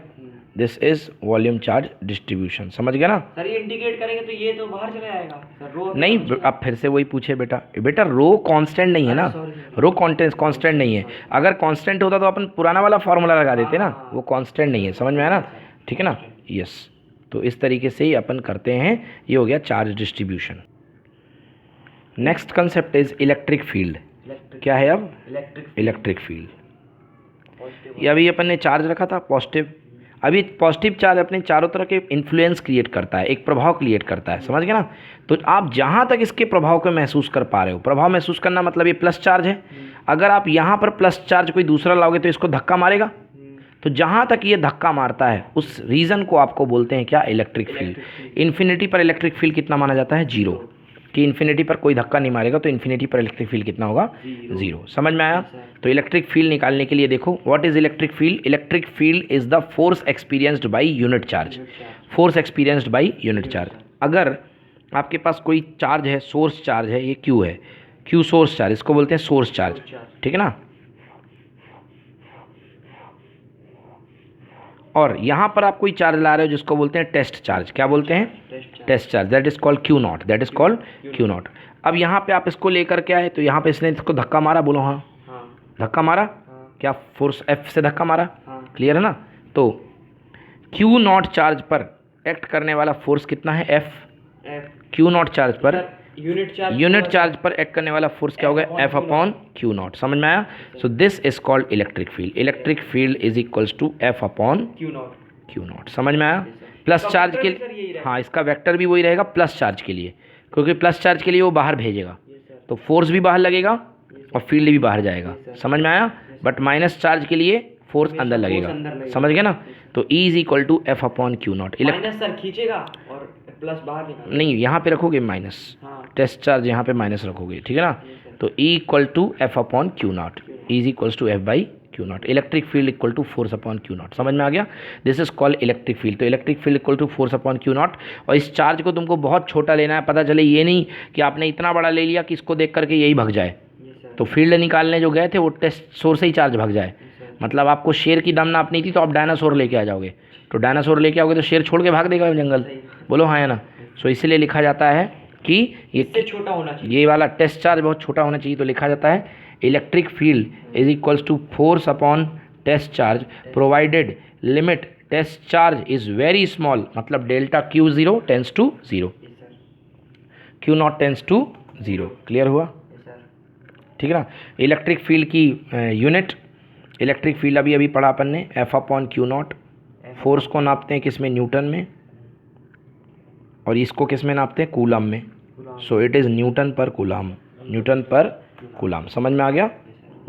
A: This is volume charge distribution. समझ गया ना
B: सर। ये इंटीग्रेट करेंगे तो ये तो बाहर चला जाएगा सर, रो
A: नहीं। अब फिर से वही पूछे बेटा रो कांस्टेंट नहीं है ना, रो कांस्टेंट नहीं है। अगर कांस्टेंट होता तो अपन पुराना वाला फार्मूला लगा देते ना, वो कांस्टेंट नहीं है। समझ में आया ना, ठीक है ना, यस। तो इस तरीके से ही अपन करते हैं। ये हो गया charge distribution. Next concept is electric field. क्या है अब, इलेक्ट्रिक फील्ड। ये अभी अपन ने चार्ज रखा था पॉजिटिव, अभी पॉजिटिव चार्ज अपने चारों तरह के इन्फ्लुएंस क्रिएट करता है, एक प्रभाव क्रिएट करता है। समझ गए ना। तो आप जहाँ तक इसके प्रभाव को महसूस कर पा रहे हो, प्रभाव महसूस करना मतलब ये प्लस चार्ज है, अगर आप यहाँ पर प्लस चार्ज कोई दूसरा लाओगे तो इसको धक्का मारेगा। तो जहाँ तक ये धक्का मारता है उस रीजन को आपको बोलते हैं क्या, इलेक्ट्रिक फील्ड। इन्फिनिटी पर इलेक्ट्रिक फील्ड कितना माना जाता है, 0। कि इन्फिनिटी पर कोई धक्का नहीं मारेगा, तो इन्फिनिटी पर इलेक्ट्रिक फील्ड कितना होगा? 0। समझ में आया? तो इलेक्ट्रिक फील्ड निकालने के लिए देखो, what is electric field? Electric field is the force experienced by unit charge. Force experienced by unit charge. अगर आपके पास कोई चार्ज है, सोर्स चार्ज है, ये क्यू है, क्यू सोर्स चार्ज, इसको बोलते हैं सोर्स चार्ज, ठीक है ना। और यहाँ पर आप कोई चार्ज ला रहे हो जिसको बोलते हैं टेस्ट चार्ज। क्या बोलते हैं? Test charge. That is called Q naught, that is called Q naught. अब यहाँ पे आप इसको लेकर के आए, तो यहाँ पे इसने इसको धक्का मारा, बोलो हाँ, धक्का मारा, क्या फोर्स एफ से धक्का मारा, क्लियर है ना। तो क्यू नॉट चार्ज पर एक्ट करने वाला फोर्स कितना है? एफ। क्यू नॉट चार्ज पर, यूनिट चार्ज पर एक्ट करने वाला फोर्स क्या होगा? F upon Q naught. समझ में आया? So this is called electric field. Electric field is equals to F upon Q naught. समझ में आया? प्लस चार्ज के लिए, हाँ, इसका वेक्टर भी वही रहेगा प्लस चार्ज के लिए, क्योंकि प्लस चार्ज के लिए वो बाहर भेजेगा, तो फोर्स भी बाहर लगेगा और फील्ड भी बाहर जाएगा। समझ में आया? बट माइनस चार्ज के लिए फोर्स अंदर लगेगा। समझ गए ना। तो E is equal to F upon Q naught.
B: Minus sir खींचेगा और प्लस बाहर निकालेगा।
A: नहीं, यहाँ पे रखोगे माइनस, टेस्ट चार्ज यहाँ पे माइनस रखोगे, ठीक है ना। तो E equal to F upon Q naught, E is equal to F by Q naught. Electric field equal to force upon Q naught. समझ में आ गया? This is called electric field. तो electric field equal to force upon Q naught. और इस charge को तुमको बहुत छोटा लेना है, पता चले ये नहीं कि आपने इतना बड़ा ले लिया कि इसको देख करके यही भग जाए। तो फील्ड निकालने जो गए थे वो टेस्ट सोर्स से ही चार्ज भग जाए। मतलब आपको शेर की दम नापनी थी तो आप डायनासोर लेके आ जाओगे, तो डायनासोर लेके आओगे तो शेर छोड़ के भाग देगा जंगल, बोलो हाँ है ना। सो इसीलिए लिखा जाता है कि ये
B: छोटा होना चाहिए,
A: ये वाला टेस्ट चार्ज बहुत छोटा होना चाहिए। तो लिखा जाता है electric field is equals to force upon test charge provided limit test charge is very small, मतलब delta Q 0 tends to 0, Q naught tends to 0। Clear हुआ? ठीक है ना। इलेक्ट्रिक फील्ड की यूनिट, इलेक्ट्रिक फील्ड अभी पढ़ा अपन ने, F upon Q naught. Force को नापते हैं किस में? न्यूटन में। और इसको किस में नापते हैं? कूलम में। सो इट इज़ न्यूटन पर कूलम, न्यूटन पर कूलम। समझ में आ गया?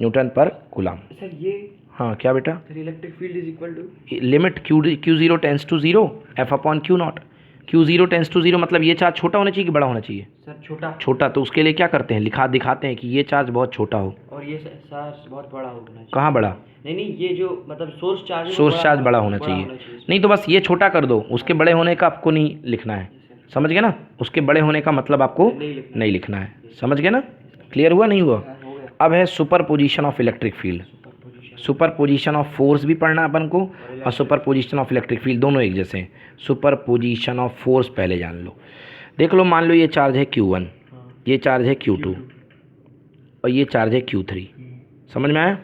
A: न्यूटन पर कूलम।
B: सर ये,
A: हाँ क्या बेटा?
B: Sir electric field is equal to
A: limit Q 0 tends to 0 F upon Q naught. Q 0 tends to 0 मतलब ये चार्ज छोटा होना चाहिए कि बड़ा होना चाहिए?
B: सर छोटा।
A: छोटा। तो उसके लिए क्या करते हैं? दिखाते हैं कि ये चार्ज बहुत छोटा हो
B: और ये सर बहुत बड़ा होना चाहिए।
A: कहाँ बड़ा?
B: नहीं, ये जो मतलब सोर्स चार्ज
A: बड़ा होना चाहिए। नहीं तो बस ये छोटा कर दो, उसके बड़े होने का आपको नहीं लिखना है। समझ गए ना? उसके बड़े होने का मतलब आपको नहीं लिखना है। समझ गए ना? क्लियर हुआ नहीं हुआ? अब है super position of electric field. Super position of force भी पढ़ना अपन को, और super position of electric field, दोनों एक जैसे हैं। सुपर पोजिशन ऑफ फोर्स पहले जान लो। देख लो, मान लो ये चार्ज है Q1, ये चार्ज है Q2 और ये चार्ज है Q3। समझ में आया?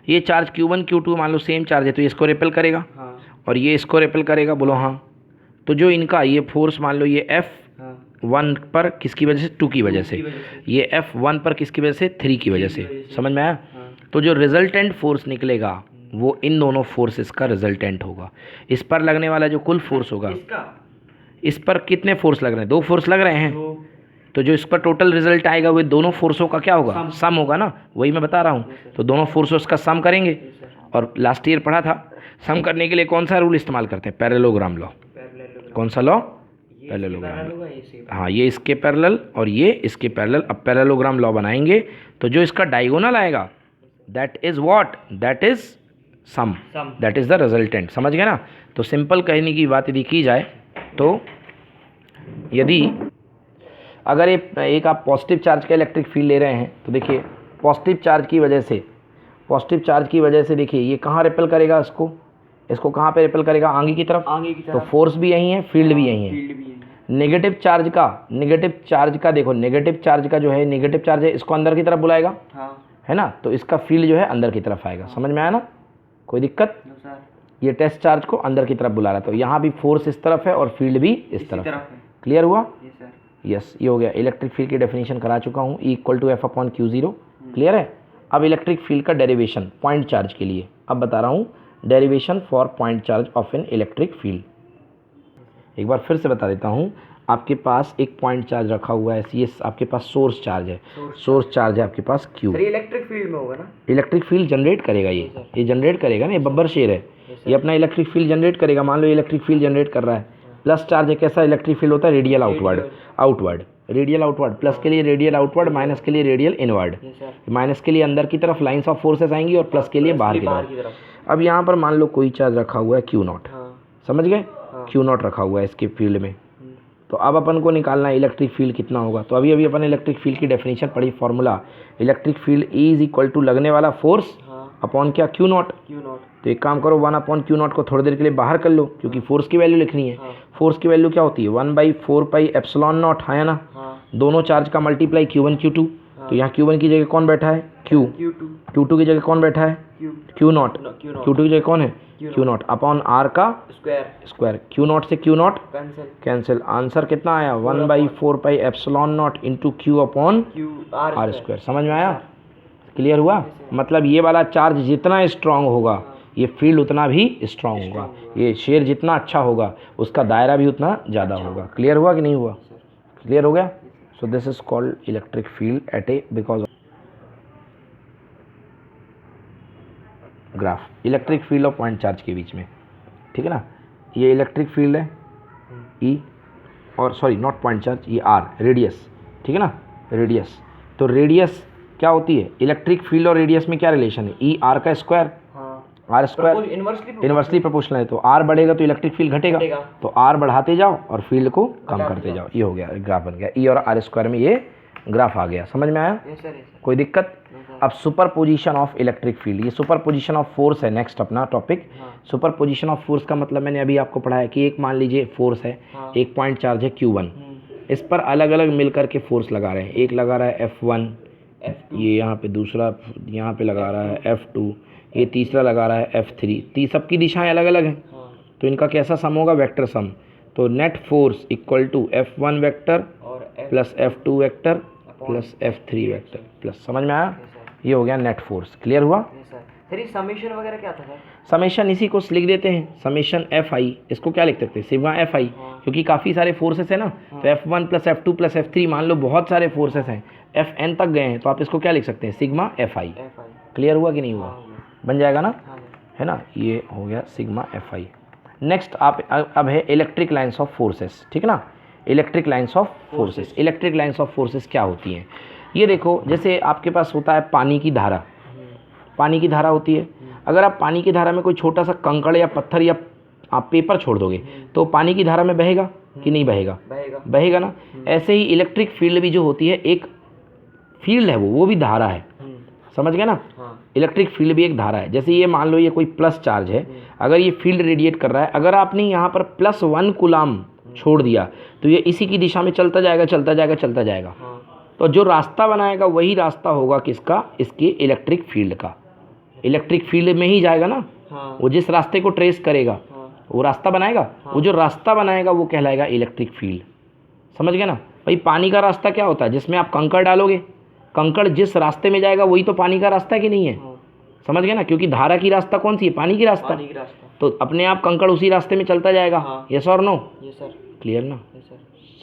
A: ये चार्ज Q1 Q2 मान लो सेम चार्ज है, तो ये इसको रिपेल करेगा और ये इसको रिपेल करेगा, बोलो हाँ। तो जो इनका ये फोर्स मान लो ये F1 पर किसकी वजह से? 2 की वजह से। ये F1 पर किसकी वजह से? 3 की वजह से। समझ में आया? तो जो रिजल्टेंट फोर्स निकलेगा वो इन दोनों फोर्सेस का रिजल्टेंट होगा। इस पर लगने वाला जो कुल फोर्स होगा, इस पर कितने फोर्स लग रहे हैं? 2 फोर्स लग रहे हैं। तो जो इस पर टोटल रिजल्ट आएगा वो दोनों फोर्सों का क्या होगा? सम होगा ना। वही मैं बता रहा हूँ। तो दोनों फोर्सों का सम करेंगे। और लास्ट ईयर पढ़ा था, सम करने के लिए कौन सा रूल इस्तेमाल करते हैं? Parallelogram law. कौन सा लॉ? पैरेललोग्राम। हाँ, ये इसके पैरेलल और ये इसके पैरेलल। अब पैरेललोग्राम लॉ बनाएंगे तो जो इसका डायगोनल आएगा that is what? That is sum, that is the resultant. समझ गए ना? तो सिंपल कहने की बात यदि की जाए तो यदि अगर एक आप पॉजिटिव चार्ज का इलेक्ट्रिक फील्ड ले रहे हैं तो देखिए पॉजिटिव चार्ज की वजह से देखिए ये कहाँ रिपेल करेगा? इसको कहाँ पे रिपेल करेगा? आगे की तरफ। तो फोर्स भी यही है, फील्ड भी यही है। नेगेटिव चार्ज का देखो, नेगेटिव चार्ज का जो है, नेगेटिव चार्ज है, इसको अंदर की तरफ बुलाएगा, है ना। तो इसका फील्ड जो है अंदर की तरफ आएगा। समझ में आया ना? कोई दिक्कत? ये टेस्ट चार्ज को अंदर की तरफ बुला रहा है, तो यहाँ भी फोर्स इस तरफ है और फील्ड भी इस तरफ है। क्लियर हुआ? यस, ये हो गया। इलेक्ट्रिक फील्ड की डेफिनेशन करा चुका हूँ, E equal to F upon Q 0। Clear है? अब इलेक्ट्रिक फील्ड का डेरिवेशन पॉइंट चार्ज के लिए अब बता रहा हूँ, derivation for point charge of an electric field. एक बार फिर से बता देता हूँ, आपके पास एक पॉइंट चार्ज रखा हुआ है, ये आपके पास सोर्स चार्ज है, सोर्स चार्ज है आपके पास Q।
B: इलेक्ट्रिक फील्ड में होगा ना?
A: इलेक्ट्रिक फील्ड जनरेट करेगा, ये जनरेट करेगा ना, ये बब्बर शेर है, ये अपना इलेक्ट्रिक फील्ड जनरेट करेगा। मान लो इलेक्ट्रिक फील्ड जनरेट कर रहा है, प्लस चार्ज है, कैसा इलेक्ट्रिक फील्ड होता है? Radial outward. Radial outward, plus के लिए रेडियल आउटवर्ड, माइनस के लिए radial inward.
B: Yes sir.
A: Minus के लिए अंदर की तरफ लाइंस ऑफ फोर्सेस आएंगी और प्लस के लिए बाहर की तरफ। अब यहाँ पर मान लो कोई चार्ज रखा हुआ है क्यू नॉट, समझ गए, क्यू नॉट रखा हुआ है इसके फील्ड में। तो अब अपन को निकालना है इलेक्ट्रिक फील्ड कितना होगा। तो अभी अभी अपन इलेक्ट्रिक फील्ड की डेफिनेशन पढ़ी, formula electric field E is equal to लगने वाला फोर्स अपॉन क्या, क्यू नॉट। तो एक काम करो 1 अपॉन क्यू नॉट को थोड़ी देर के लिए बाहर कर लो, क्योंकि फोर्स की वैल्यू लिखनी है। फोर्स की वैल्यू क्या होती है 1/4 पाई एप्सिलॉन नॉट, है ना। दोनों चार्ज का मल्टीप्लाई Q1 Q2। तो यहाँ Q1 की जगह कौन बैठा है, Q। Q2 की जगह कौन बैठा है, Q नॉट। Q2 की जगह कौन है, Q नॉट अपॉन R का स्क्वायर। Q नॉट से Q नॉट कैंसिल। आंसर कितना आया 1/4 pi epsilon not into Q upon R square. समझ में आया, क्लियर हुआ। मतलब ये वाला चार्ज जितना स्ट्रांग होगा ये फील्ड उतना भी स्ट्रांग होगा, ये शेयर जितना अच्छा होगा उसका दायरा भी उतना ज़्यादा होगा। क्लियर हुआ कि नहीं हुआ, क्लियर हो गया। सो this is called electric field at A because graph electric field और पॉइंट चार्ज के बीच में, ठीक है ना। ये इलेक्ट्रिक फील्ड है E, और सॉरी नॉट पॉइंट चार्ज, ये R रेडियस, ठीक है ना, रेडियस। तो रेडियस क्या होती है, इलेक्ट्रिक फील्ड और रेडियस में क्या रिलेशन है, E R का square, R square inversely proportional है। तो R बढ़ेगा तो इलेक्ट्रिक फील्ड घटेगा, तो R बढ़ाते जाओ और फील्ड को कम करते जाओ। ये हो गया, ग्राफ बन गया। E और R स्क्वायर में ये ग्राफ आ गया, समझ में आया, कोई दिक्कत। अब super position of electric field, ये सुपर पोजिशन ऑफ फोर्स है नेक्स्ट अपना topic. Super position of force का मतलब मैंने अभी आपको पढ़ाया कि एक मान लीजिए फोर्स है, एक पॉइंट चार्ज है Q1, इस पर अलग अलग मिल करके फोर्स लगा रहे हैं। एक लगा रहा है F1, ये यहाँ पे, दूसरा यहाँ पे लगा रहा है F2, ये तीसरा लगा रहा है F3। सबकी दिशाएं अलग अलग हैं, तो इनका कैसा सम होगा, वेक्टर सम। तो net force equal to F1 vector plus F2 vector plus F3 vector plus, समझ में आया, ये हो गया नेट फोर्स। क्लियर हुआ।
B: सर समेशन वगैरह क्या था सर?
A: समेशन इसी को लिख देते हैं, समेशन FI, इसको क्या लिख सकते हैं, सिग्मा FI, क्योंकि काफ़ी सारे फोर्सेस है ना। तो F1 plus F2 plus F3, मान लो बहुत सारे फोर्सेस हैं, FN तक गए हैं, तो आप इसको क्या लिख सकते हैं, सिग्मा FI। क्लियर हुआ कि नहीं हुआ, बन जाएगा ना, है ना। ये हो गया सिग्मा FI। नेक्स्ट आप अब है इलेक्ट्रिक लाइंस ऑफ फोर्सेस, ठीक है ना। Electric lines of forces, electric lines of forces क्या होती हैं, ये देखो। जैसे आपके पास होता है पानी की धारा, पानी की धारा होती है। अगर आप पानी की धारा में कोई छोटा सा कंकड़ या पत्थर या आप पेपर छोड़ दोगे तो पानी की धारा में बहेगा कि नहीं बहेगा, बहेगा ना। ऐसे ही इलेक्ट्रिक फील्ड भी जो होती है, एक फील्ड है वो भी धारा है, समझ गए ना। इलेक्ट्रिक फील्ड भी एक धारा है। जैसे ये मान लो ये कोई प्लस चार्ज है, अगर ये फील्ड रेडिएट कर रहा है, अगर आपने यहाँ पर +1 कूलाम छोड़ दिया तो ये इसी की दिशा में चलता जाएगा चलता जाएगा चलता जाएगा। तो जो रास्ता बनाएगा वही रास्ता होगा किसका, इसके इलेक्ट्रिक फील्ड का। इलेक्ट्रिक फील्ड में ही जाएगा ना, वो जिस रास्ते को ट्रेस करेगा वो रास्ता बनाएगा, वो जो रास्ता बनाएगा वो कहलाएगा इलेक्ट्रिक फील्ड। समझ गए ना भाई। पानी का रास्ता क्या होता है, जिसमें आप कंकड़ डालोगे, कंकड़ जिस रास्ते में जाएगा वही तो पानी का रास्ता है कि नहीं है, समझ गए ना। क्योंकि धारा की रास्ता कौन सी है, पानी की रास्ता, तो अपने आप कंकड़ उसी रास्ते में चलता जाएगा। यस और नो, क्लियर ना,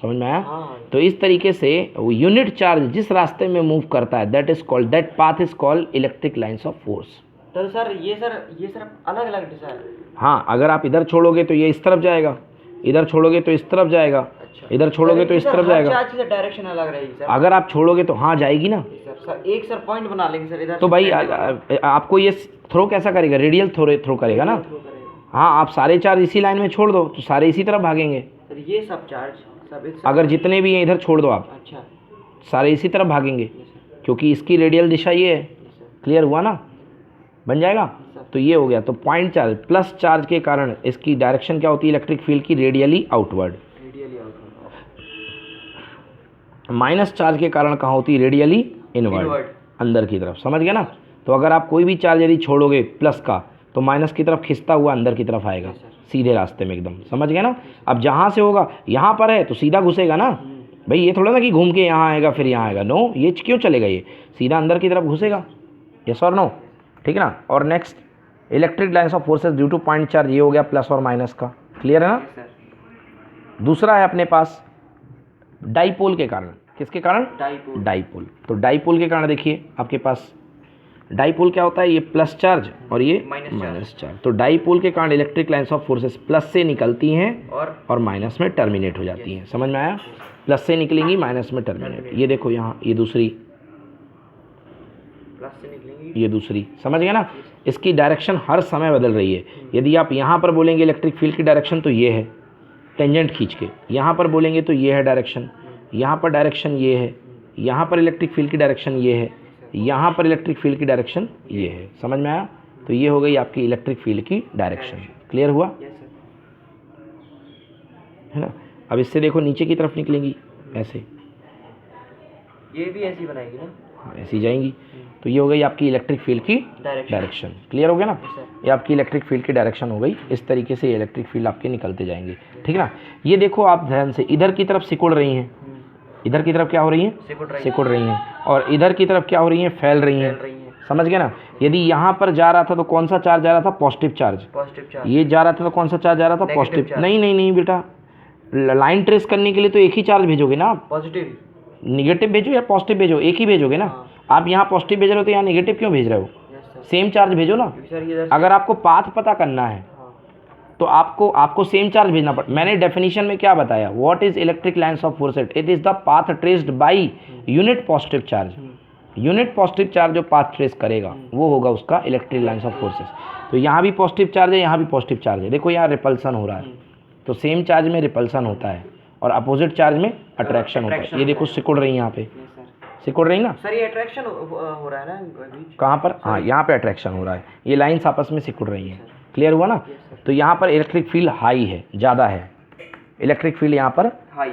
A: समझ में आया। तो इस तरीके से वो यूनिट चार्ज जिस रास्ते में मूव करता है, that is called, that path is called electric lines of force.
B: तो सर ये अलग अलग दिशा है।
A: हाँ, अगर आप इधर छोड़ोगे तो ये इस तरफ जाएगा, इधर छोड़ोगे तो इस तरफ जाएगा,
B: अच्छा।
A: इधर छोड़ोगे तो इस तरफ जाएगा।
B: डायरेक्शन अलग रहेगी सर।
A: अगर आप छोड़ोगे तो हाँ जाएगी ना
B: सर। एक सर पॉइंट बना लेंगे सर इधर।
A: तो भाई आपको ये थ्रो कैसा करेगा, रेडियल थ्रो करेगा ना। हाँ, आप सारे चार्ज इसी लाइन में छोड़ दो तो सारे इसी तरफ भागेंगे।
B: सर ये सब चार्ज
A: अगर जितने भी हैं इधर छोड़ दो आप,
B: अच्छा,
A: सारे इसी तरफ भागेंगे, क्योंकि इसकी रेडियल दिशा ये है। क्लियर हुआ ना, बन जाएगा। तो ये हो गया। तो पॉइंट चार्ज प्लस चार्ज के कारण इसकी डायरेक्शन क्या होती है इलेक्ट्रिक फील्ड की, रेडियली आउटवर्ड। माइनस चार्ज के कारण कहाँ होती है, रेडियली इनवर्ड, अंदर की तरफ। समझ गए ना। तो अगर आप कोई भी चार्ज यदि छोड़ोगे प्लस का तो माइनस की तरफ खिंचता हुआ अंदर की तरफ आएगा, सीधे रास्ते में एकदम। समझ गए ना। अब जहाँ से होगा, यहाँ पर है तो सीधा घुसेगा ना भाई, ये थोड़ा ना कि घूम के यहाँ आएगा फिर यहाँ आएगा, नो, ये क्यों चलेगा, ये सीधा अंदर की तरफ घुसेगा। यस और नो, ठीक है ना। और next electric lines of forces due two point charge, ये हो गया प्लस और माइनस का। क्लियर है ना। दूसरा है अपने पास डाइपोल के कारण। किसके कारण, डाइपोल। तो डाइपोल के कारण देखिए आपके पास डाईपोल क्या होता है, ये प्लस चार्ज और ये
B: माइनस
A: माइनस चार्ज। तो डाईपोल के कारण electric lines of forces plus से निकलती हैं और माइनस में टर्मिनेट हो जाती हैं। समझ में आया? प्लस से निकलेंगी, माइनस में टर्मिनेट। ये देखो यहाँ ये दूसरी,
B: प्लस से निकलेंगी,
A: ये दूसरी, समझ गए ना? इसकी डायरेक्शन हर समय बदल रही है। यदि आप यहाँ पर बोलेंगे इलेक्ट्रिक फील्ड की डायरेक्शन तो ये है टेंजेंट खींच के, यहाँ पर बोलेंगे तो ये है डायरेक्शन, यहाँ पर डायरेक्शन ये है, यहाँ पर इलेक्ट्रिक फील्ड की डायरेक्शन ये है, यहाँ पर इलेक्ट्रिक फील्ड की डायरेक्शन ये है। समझ में आया? तो ये हो गई आपकी इलेक्ट्रिक फील्ड की डायरेक्शन। क्लियर हुआ?
B: Yes sir.
A: है ना? अब इससे देखो नीचे की तरफ निकलेंगी ऐसे,
B: ये भी ऐसी बनाएगी ना?
A: हाँ ऐसी जाएंगी। तो ये हो गई आपकी इलेक्ट्रिक फील्ड की डायरेक्शन। क्लियर हो गया ना? ये आपकी इलेक्ट्रिक फील्ड की डायरेक्शन हो गई। इस तरीके से इलेक्ट्रिक फील्ड आपके निकलते जाएंगे, ठीक ना? ये देखो आप ध्यान से, इधर की तरफ सिकुड़ रही हैं, इधर की तरफ क्या हो रही हैं, सिकुड़ रही हैं, और इधर की तरफ क्या हो रही हैं, फैल रही हैं। समझ गए ना? यदि यहाँ पर जा रहा था तो कौन सा चार्ज जा रहा था, पॉजिटिव चार्ज। ये जा रहा था तो कौन सा चार्ज जा रहा था, पॉजिटिव। नहीं नहीं नहीं बेटा, लाइन ट्रेस करने के लिए तो एक ही चार्ज भेजोगे ना आप,
B: पॉजिटिव।
A: निगेटिव भेजो या पॉजिटिव भेजो, एक ही भेजोगे ना। आप यहाँ पॉजिटिव भेज रहे हो तो यहाँ निगेटिव क्यों भेज रहे हो? सेम चार्ज भेजो ना। अगर आपको पाथ पता करना है तो आपको सेम चार्ज भेजना पड़ता। मैंने डेफिनेशन में क्या बताया, what is electric lines of forces, it is the path traced by unit positive charge. Unit positive charge जो पाथ ट्रेस करेगा वो होगा उसका इलेक्ट्रिक लाइन्स ऑफ फोर्सेस। तो यहाँ भी पॉजिटिव चार्ज है, यहाँ भी पॉजिटिव चार्ज है। देखो यहाँ रिपल्सन हो रहा है, तो सेम चार्ज में रिपल्सन होता है और अपोजिट चार्ज में अट्रैक्शन होता है। ये देखो सिकुड़ रही है, यहाँ पे सिकुड़ रही ना
B: सर, ये अट्रैक्शन हो रहा है ना बीच?
A: कहाँ पर? हाँ यहाँ पे अट्रैक्शन हो रहा है, ये लाइन्स आपस में सिकुड़ रही हैं। क्लियर हुआ ना? तो यहाँ पर इलेक्ट्रिक फील्ड हाई है, ज़्यादा है, इलेक्ट्रिक फील्ड यहाँ पर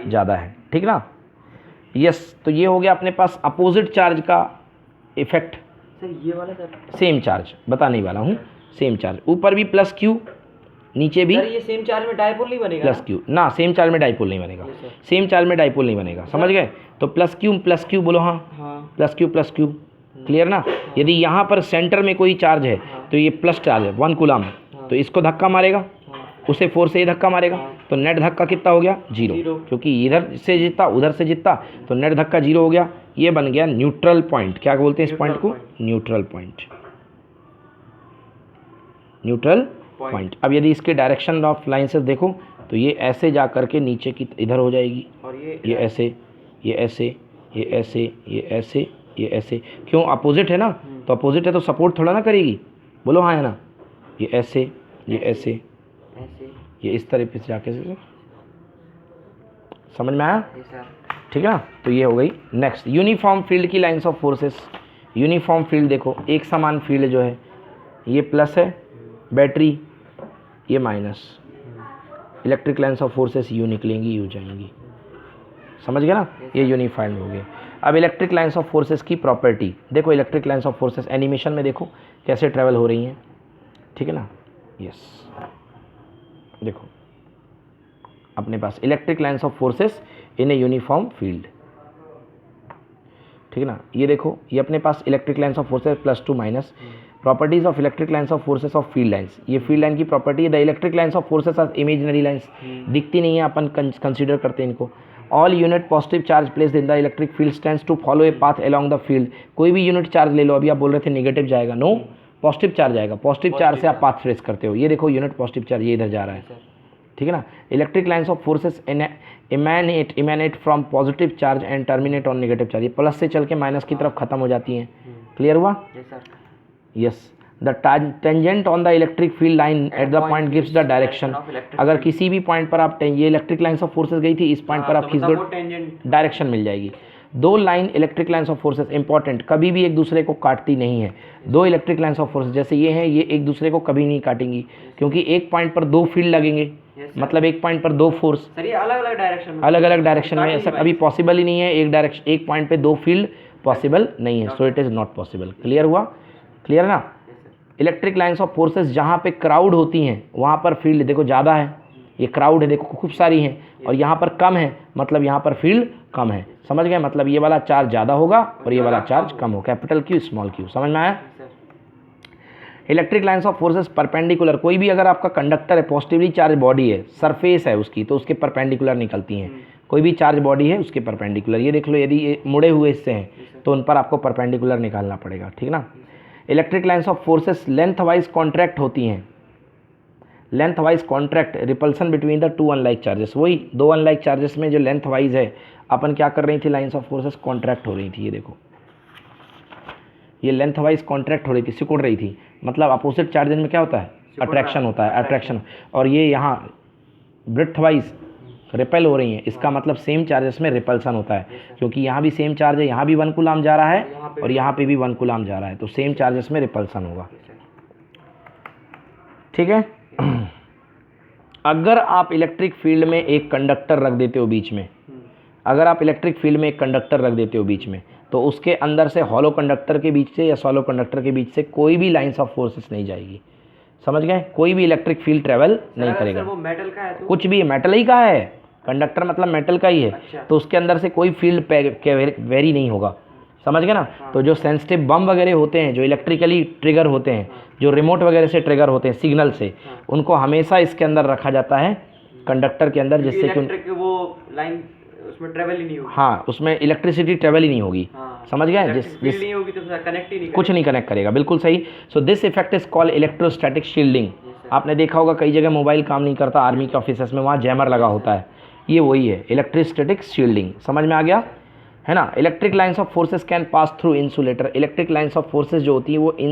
A: ज़्यादा है, ठीक ना? यस। तो ये हो गया अपने पास अपोजिट चार्ज का इफेक्ट।
B: सर ये वाला सर
A: सेम चार्ज बताने वाला हूँ, सेम चार्ज। ऊपर भी प्लस क्यू, नीचे भी
B: सर ये सेम चार्ज में डायपोल नहीं बनेगा
A: प्लस क्यू ना, सेम चार्ज में डाइपोल नहीं बनेगा, सेम चार्ज में डाइपोल नहीं बनेगा। समझ गए? तो प्लस क्यू बोलो, हाँ प्लस क्यू। क्लियर ना? यदि यहाँ पर सेंटर में कोई चार्ज है तो ये प्लस चार्ज है 1 कूलम, तो इसको धक्का मारेगा, उसे फोर्स से ही धक्का मारेगा, तो नेट धक्का कितना हो गया, 0, क्योंकि इधर से जितना उधर से जितना तो नेट धक्का 0 हो गया। ये बन गया न्यूट्रल पॉइंट। क्या बोलते हैं इस पॉइंट को? Neutral point, neutral point. अब यदि इसके डायरेक्शन ऑफ लाइन से देखो तो ये ऐसे जा करके नीचे की इधर हो जाएगी, और ये ऐसे, ये ऐसे, ये ऐसे, ये ऐसे, ये ऐसे। क्यों? अपोजिट है ना, तो अपोजिट है तो सपोर्ट थोड़ा ना करेगी, बोलो हाँ है ना? ये ऐसे, ये ऐसे, ये इस तरीके से जाके से। समझ में आया? ठीक है ना? तो ये हो गई। नेक्स्ट, यूनिफॉर्म फील्ड की lines of forces. Uniform field देखो, एक समान फील्ड जो है, ये प्लस है बैटरी, ये minus. Electric lines of forces you निकलेंगी, यू जाएंगी। समझ गए ना? ये यूनिफाइड हो गए। अब इलेक्ट्रिक लाइंस ऑफ फोर्सेस की प्रॉपर्टी देखो। Electric lines of forces animation में देखो कैसे ट्रेवल हो रही हैं, ठीक है ना? यस, देखो अपने पास electric lines of forces in a uniform field, ठीक है ना? ये देखो, ये अपने पास electric lines of forces plus to minus. Properties of electric lines of forces of field lines. ये फील्ड लाइन की प्रॉपर्टी है। The electric lines of forces are imaginary lines, दिखती नहीं है, अपन कंसीडर करते हैं इनको। All unit positive charge placed in the electric field stands to follow a path along the field. कोई भी यूनिट चार्ज ले लो, अभी आप बोल रहे थे नेगेटिव जाएगा, नो, पॉजिटिव चार्ज आएगा। पॉजिटिव चार्ज से आप पाथ ट्रेस करते हो। ये देखो यूनिट पॉजिटिव चार्ज ये इधर जा रहा है, ठीक है ना? Electric lines of forces emanate from positive charge and terminate on negative charge. ये प्लस से चल के माइनस की तरफ खत्म हो जाती हैं। क्लियर हुआ? Yes. The tangent on the electric field line at the point gives the direction. अगर किसी भी पॉइंट पर आप ये इलेक्ट्रिक लाइंस ऑफ फोर्सेस गई थी, इस पॉइंट पर आप खींच दो, डायरेक्शन मिल जाएगी। दो line electric lines of forces important, कभी भी एक दूसरे को काटती नहीं है। दो इलेक्ट्रिक लाइंस ऑफ फोर्सेस जैसे ये हैं, ये एक दूसरे को कभी नहीं काटेंगी, क्योंकि एक पॉइंट पर दो फील्ड लगेंगे, मतलब एक पॉइंट पर दो फोर्स अलग अलग डायरेक्शन में। ऐसा कभी पॉसिबल ही नहीं है, एक पॉइंट पे दो फील्ड पॉसिबल नहीं है, so it is not possible. Clear हुआ? क्लियर ना? इलेक्ट्रिक लाइंस ऑफ फोर्सेस जहाँ पे क्राउड होती हैं वहाँ पर फील्ड देखो ज़्यादा है, ये क्राउड है देखो खूब सारी हैं, और यहाँ पर कम है, मतलब यहाँ पर फील्ड कम है। समझ गए? मतलब ये वाला चार्ज ज़्यादा होगा और ये वाला चार्ज कम हो, कैपिटल क्यू स्मॉल क्यू। समझ में आया? Electric lines of forces perpendicular. कोई भी अगर आपका कंडक्टर है, पॉजिटिवली चार्ज बॉडी है, सरफेस है उसकी, तो उसके परपेंडिकुलर निकलती हैं। कोई भी चार्ज बॉडी है उसके परपेंडिकुलर। ये देख लो, यदि ये मुड़े हुए हिस्से हैं तो उन पर आपको परपेंडिकुलर निकालना पड़ेगा, ठीक ना? Electric lines of forces length wise contract होती हैं, length wise contract, repulsion between the to unlike charges. वही दो अनलाइक चार्जेस में जो लेंथ वाइज है अपन क्या कर रही थी, लाइन्स ऑफ फोर्सेस कॉन्ट्रैक्ट हो रही थी। ये देखो, ये लेंथ वाइज कॉन्ट्रैक्ट हो रही थी, सिकुड़ रही थी। मतलब अपोजिट चार्जेस में क्या होता है, अट्रैक्शन होता है, अट्रैक्शन। और ये यहाँ ब्रेड्थ वाइज रिपेल हो रही हैं, इसका मतलब सेम चार्जेस में रिपल्सन होता है, क्योंकि यहाँ भी सेम चार्ज है, यहाँ भी 1 कूलम जा रहा है और यहाँ पे भी 1 कूलम जा रहा है, तो सेम चार्जेस में रिपल्सन होगा। ठीक है। अगर आप इलेक्ट्रिक फील्ड में एक कंडक्टर रख देते हो बीच में, अगर आप इलेक्ट्रिक फील्ड में एक कंडक्टर रख देते हो बीच में, तो उसके अंदर से हॉलो कंडक्टर के बीच से या सॉलो कंडक्टर के बीच से कोई भी लाइंस ऑफ फोर्सेस नहीं जाएगी। समझ गए, कोई भी इलेक्ट्रिक फील्ड ट्रेवल नहीं करेगा।
B: वो मेटल का है तो
A: कुछ भी मेटल ही का है, कंडक्टर मतलब मेटल का ही है।
B: अच्छा।
A: तो उसके अंदर से कोई फील्ड वेरी नहीं होगा। समझ गए ना। तो जो सेंसिटिव बम वगैरह होते हैं, जो इलेक्ट्रिकली ट्रिगर होते हैं, जो रिमोट वगैरह से ट्रिगर होते हैं सिग्नल से, उनको हमेशा इसके अंदर रखा जाता है, कंडक्टर के अंदर, जिससे कि
B: इलेक्ट्रिक वो लाइन उसमें ट्रेवल ही नहीं होगी।
A: हाँ, उसमें इलेक्ट्रिसिटी ट्रेवल ही नहीं होगी।
B: हाँ,
A: समझ गए,
B: फील्ड नहीं होगी तो कनेक्ट ही नहीं
A: कुछ नहीं कनेक्ट करेगा। बिल्कुल सही। So this effect is called electrostatic shielding. आपने देखा होगा कई जगह मोबाइल काम नहीं करता, आर्मी के ऑफिसर्स में वहाँ जैमर लगा होता है, ये वही है इलेक्ट्रोस्टैटिक शील्डिंग। समझ में आ गया है ना। Electric lines of forces can pass through insulator. Electric lines of forces जो होती है वो